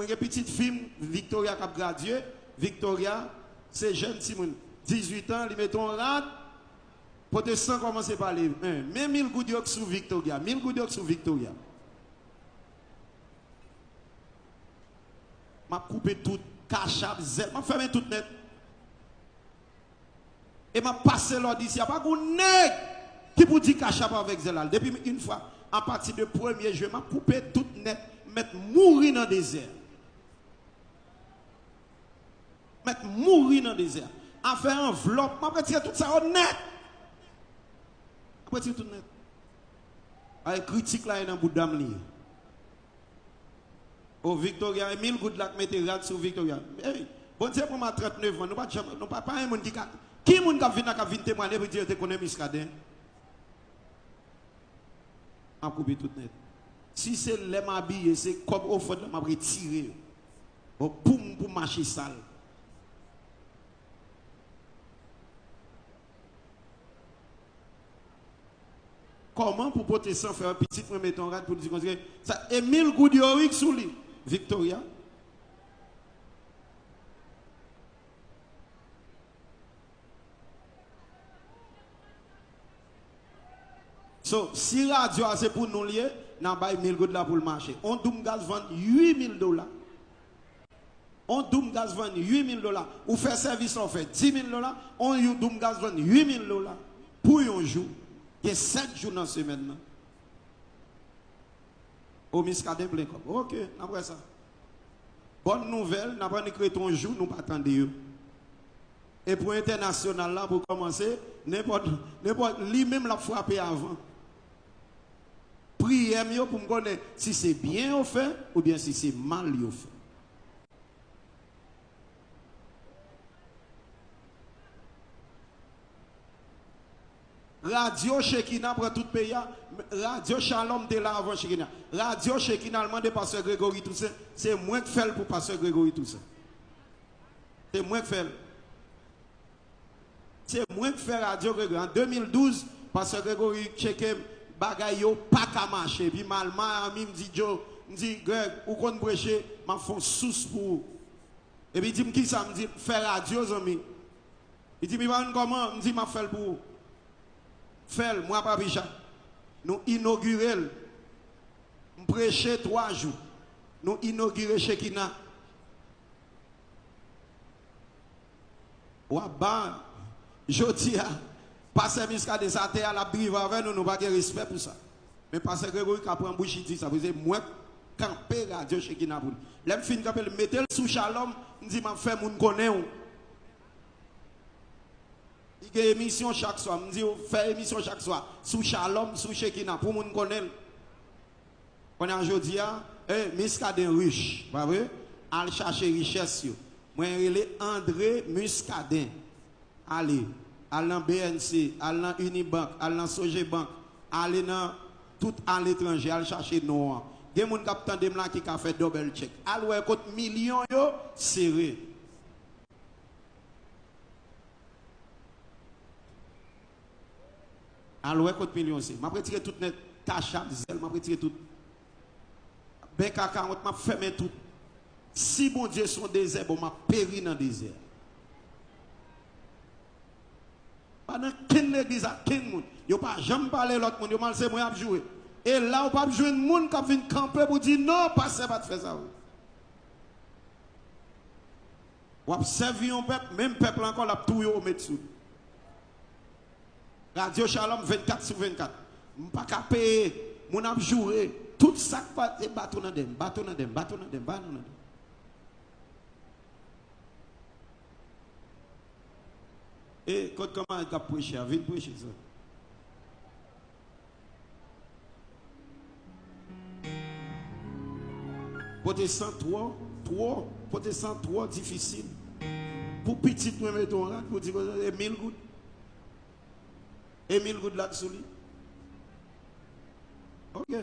une petite fille, Victoria, qui a gradué. Victoria, c'est jeune Simon, 18 ans, ils mettent en rade. Protestant commence par les 1. Mais 1000 gouttes d'eau sur Victoria. 1000 gouttes d'eau sur Victoria. Je coupé tout, cachap, zèle, je fermé tout net. Et je passé l'ordre ici. Il n'y a pas de nègre qui peut dire cachap avec zèle. Depuis une fois, à partir du 1er juillet, je coupé tout net, mettre mourir dans le désert. Mettre mourir dans le désert. En faire un enveloppe, je retire tout ça au net. Je retire tout net. Avec critique là, il y a un bout d'âme lié. Au Victoria, 1000 gouttes là, mettez rad sur Victoria. Hey, bon Dieu, pour ma 39 ans, nous pas un monde qui est venu témoigner pour dire que tu connais Miscadin. Je coupe tout net. Si c'est les m'habiller, c'est comme au fond, je vais retirer. Pour marcher sale. Comment pour porter sans faire un petit premier ton rad pour dire que ça est 1000 gouttes de sous lui. Victoria. So, si radio c'est pour nous lier, n'a pas 1000 gouttes là pour le marché. On doum gaz vend $8000. On doum gaz vend $8000. Ou fait service on fait $10,000. On doum gaz vend $8000 pour un jour. Il y a 7 jours dans la semaine. Au Miscadin plein comme. Ok, après ça. Bonne nouvelle, nous avons écrit ton jour, nous pas attendre. Et pour international là, pour commencer, n'importe lui-même l'a frappé avant. Priez pour me connaître si c'est bien au fait ou bien si c'est mal au fait. Radio Shekina pour tout pays. Radio Shalom de là avant Shekina. Radio Shekina allemand de Pasteur Grégory tout ça. C'est moins que fait pour Pasteur Grégory tout ça. C'est moins que fait. C'est moins que fait Radio Grégory. En 2012, Pasteur Grégory checké bagay yo pas qu'à marcher. Puis malma me dit Joe, me dit Greg, ou qu'on prêcher, m'a font sous pour. Et puis il dit qui ça me dit faire radio zami. Il dit mais comment me dit m'a fait pour. Fait, moi, pas Bicha. Nous inaugurer, nous prêcher 3 jours. Nous inaugurer Shekina. Ouaba, je dis, passer Miscadin, ça terre à la brive avec nous, nous n'avons pas de respect pour ça. Mais passer Grégory qui apprend bouche, dit ça, vous savez, moi, camper radio Shekina pour nous. L'aime fin camper, mettez le sous Shalom, nous dit, m'a fait, moun connaît. Il y a une émission chaque soir. Je dis, fait émission chaque soir. Sous Shalom, sous Shekina. Pour moun connaître. On a aujourd'hui, Miscadin riche. Pas vrai? Al chercher richesse. Moi, je André Muscadin. Allez. Allez dans BNC. Allez dans Unibank. Allez dans Sogebank. Allez dans tout à l'étranger. Allez chercher nous. Il y a des gens qui ont fait double check. Allez, contre millions, serré. Alors, écoute, millions aussi. Je vais retirer tout net, cachap, zèle, je vais retirer tout. Ben caca, je vais fermer tout. Si mon Dieu son désert, je vais périr dans le désert. Pendant qu'une église a qu'un monde, il n'y a pas jamais parlé l'autre monde, il a dit, moi, je vais jouer. Et là, on ne peut pas jouer un monde qui vient camper pour dire, non, passez pas de faire ça. On va servir un peuple, même peuple encore, la tout au mettre. Radio Shalom 24 sur 24. Je ne peux pas payer. Je vais jouer. Tout ça qui est bâton dans dem. Et comment il a prêché? Vite prêcher ça. Protestant 3 difficile. Pour petit, nous mettons pour dire que 1000 gouttes. Et 1000 gouttes là-dessous. Ok.